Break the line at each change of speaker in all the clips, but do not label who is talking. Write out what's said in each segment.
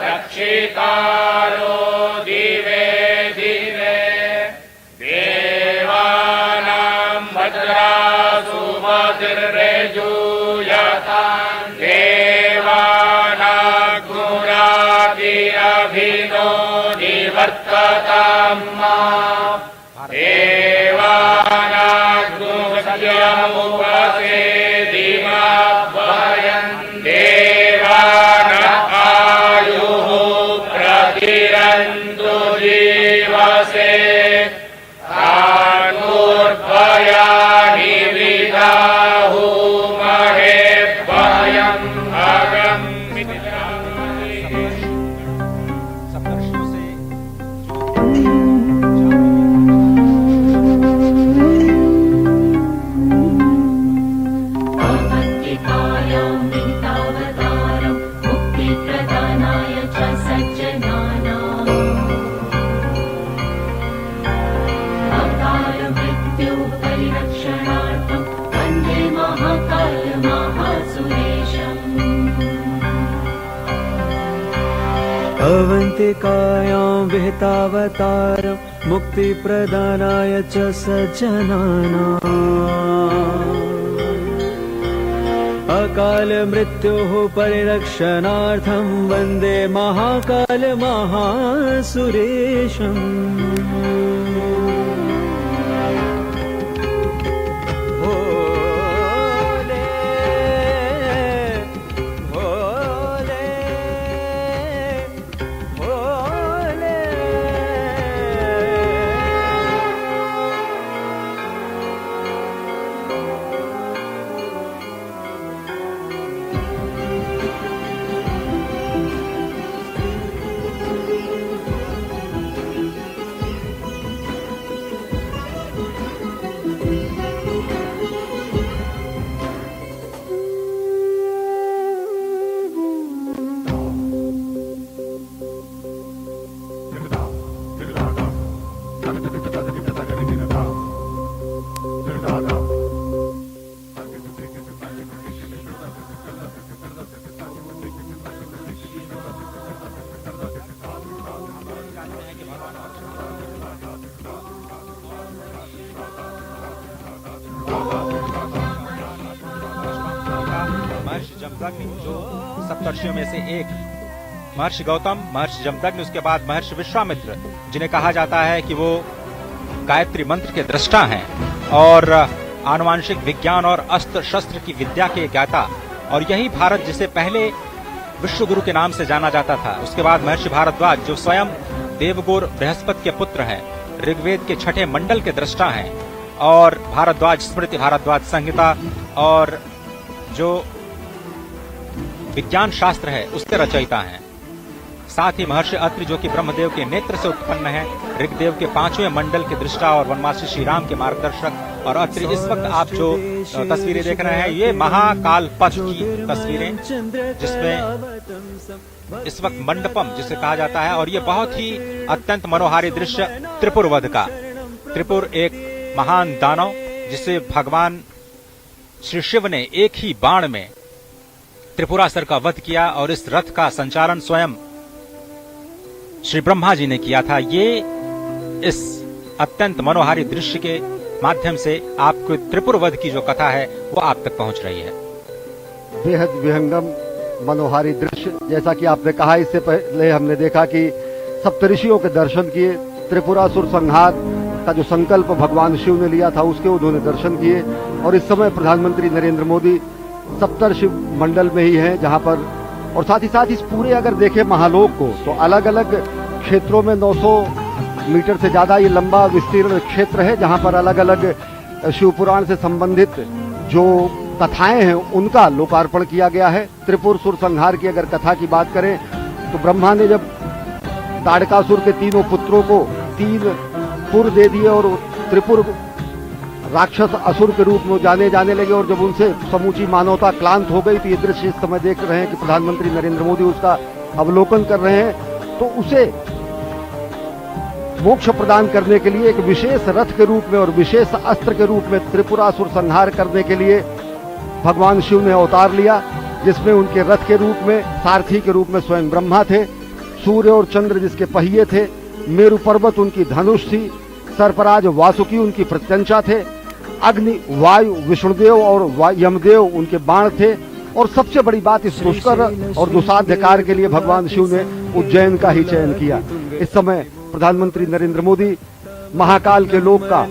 रक्षितारो दिवे दिवे देवानां भद्रासु मतिर्रेजूयतां देवानाग्मुराभिरभिनो निवर्ततां देवानाग्मुसत्यमुपसेदिमाभयं प्रतिरन्तु जीवसे तानुर्भयानि विदाहु महे भयम्
सप्तर्षियों से
अवन्तिकायां विहितावतारं मुक्तिप्रदानाय च सज्जनानाम् अकालमृत्योः परिरक्षणार्थं वन्दे महाकालमहासुरेशम्
महर्षि जमदग्नि जो सप्तर्षियों में से एक महर्षि गौतम, महर्षि जमदग्नि, उसके बाद महर्षि विश्वामित्र, जिन्हें कहा जाता है कि वो गायत्री मंत्र के दृष्टा हैं और आनुवांशिक विज्ञान और अस्त्र शस्त्र की विद्या के ज्ञाता, और यही भारत जिसे पहले विश्व गुरु के नाम से जाना जाता था। उसके बाद महर्षि भारद्वाज जो स्वयं देवगुरु बृहस्पति के पुत्र हैं, ऋग्वेद के छठे मंडल के दृष्टा हैं और भारद्वाज स्मृति, भारद्वाज संहिता और जो विज्ञान शास्त्र है उसके रचयिता हैं। साथ ही महर्षि अत्रि जो कि ब्रह्मदेव के नेत्र से उत्पन्न है, ऋग्वेद के 5वें मंडल के दृष्टा और वनवासी श्री राम के मार्गदर्शक। और अत्रि इस वक्त आप जो तस्वीरें देख रहे हैं ये महाकाल पथ की तस्वीरें, जिसमें इस वक्त मंडपम जिसे कहा जाता है, और ये बहुत ही अत्यंत मनोहारी दृश्य त्रिपुर वध का। त्रिपुर एक महान दानव जिसे भगवान श्री शिव ने एक ही बाण में त्रिपुरासुर का वध किया और इस रथ का संचालन स्वयं श्री ब्रह्मा जी ने किया था। ये इस अत्यंत मनोहारी दृश्य के माध्यम से आपको त्रिपुर वध की जो कथा है वो आप तक पहुंच रही है।
बेहद विहंगम मनोहारी दृश्य, जैसा कि आपने कहा, इससे पहले हमने देखा कि सप्तऋषियों के दर्शन किए, त्रिपुरासुर संहार का जो संकल्प भगवान शिव ने लिया था उसके उन्होंने दर्शन किए। और इस समय प्रधानमंत्री नरेंद्र मोदी सप्तर्षि मंडल में ही हैं, जहां पर, और साथ ही साथ इस पूरे अगर देखें महालोक को तो अलग अलग क्षेत्रों में 900 मीटर से ज्यादा ये लंबा विस्तीर्ण क्षेत्र है, जहां पर अलग अलग शिव पुराण से संबंधित जो कथाएं हैं उनका लोकार्पण किया गया है। त्रिपुरासुर संहार की अगर कथा की बात करें तो ब्रह्मा ने जब ताड़कासुर के तीनों पुत्रों को 3 पुर दे दिए और त्रिपुर राक्षस असुर के रूप में जाने लगे और जब उनसे समूची मानवता क्लांत हो गई, तो ये दृश्य इस समय देख रहे हैं कि प्रधानमंत्री नरेंद्र मोदी उसका अवलोकन कर रहे हैं। तो उसे मोक्ष प्रदान करने के लिए एक विशेष रथ के रूप में और विशेष अस्त्र के रूप में त्रिपुरासुर संहार करने के लिए भगवान शिव ने अवतार लिया, जिसमें उनके रथ के रूप में सारथी के रूप में स्वयं ब्रह्मा थे, सूर्य और चंद्र जिसके पहिए थे, मेरु पर्वत उनकी धनुष थी, सर्पराज वासुकी उनकी प्रत्यंचा थे, अग्नि वायु विष्णुदेव और यमदेव उनके बाण थे, और सबसे बड़ी बात इस दुष्कर और दुसाध्य कार्य के लिए भगवान शिव ने उज्जैन का ही चयन किया। इस समय प्रधानमंत्री नरेंद्र मोदी महाकाल के लोक का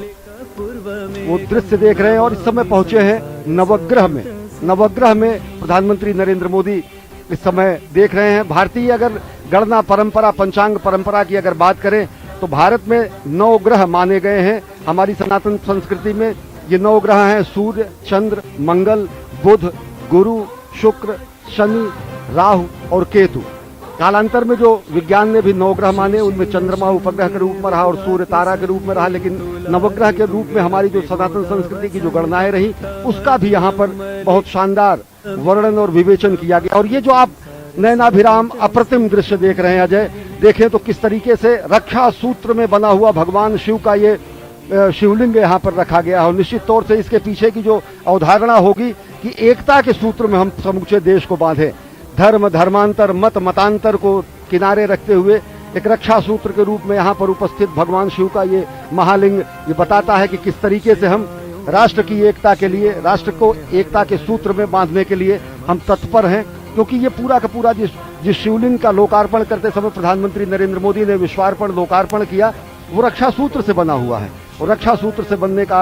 वो दृश्य देख रहे हैं और इस समय पहुंचे हैं नवग्रह में। नवग्रह में प्रधानमंत्री नरेंद्र मोदी इस समय देख रहे हैं। भारतीय अगर गणना परंपरा, पंचांग परंपरा की अगर बात करें तो भारत में 9 ग्रह माने गए हैं। हमारी सनातन संस्कृति में ये 9 ग्रह हैं: सूर्य, चंद्र, मंगल, बुध, गुरु, शुक्र, शनि, राहु और केतु। कालांतर में जो विज्ञान ने भी 9 ग्रह माने, उनमें चंद्रमा उपग्रह के रूप में रहा और सूर्य तारा के रूप में रहा, लेकिन नवग्रह के रूप में हमारी जो सनातन संस्कृति की जो गणनाएं रही, उसका भी यहाँ पर बहुत शानदार वर्णन और विवेचन किया गया। और ये जो आप नयनाभिराम अप्रतिम दृश्य देख रहे हैं अजय, देखें तो किस तरीके से रक्षा सूत्र में बना हुआ भगवान शिव का ये शिवलिंग यहाँ पर रखा गया है। और निश्चित तौर से इसके पीछे की जो अवधारणा होगी कि एकता के सूत्र में हम समूचे देश को बांधे, धर्म धर्मांतर मत मतांतर को किनारे रखते हुए एक रक्षा सूत्र के रूप में यहाँ पर उपस्थित भगवान शिव का ये महालिंग ये बताता है कि किस तरीके से हम राष्ट्र की एकता के लिए, राष्ट्र को एकता के सूत्र में बांधने के लिए हम तत्पर हैं। क्योंकि ये पूरा का पूरा जिस शिवलिंग का लोकार्पण करते समय प्रधानमंत्री नरेंद्र मोदी ने विश्वार्पण लोकार्पण किया, वो रक्षा सूत्र से बना हुआ है। और रक्षा सूत्र से बनने का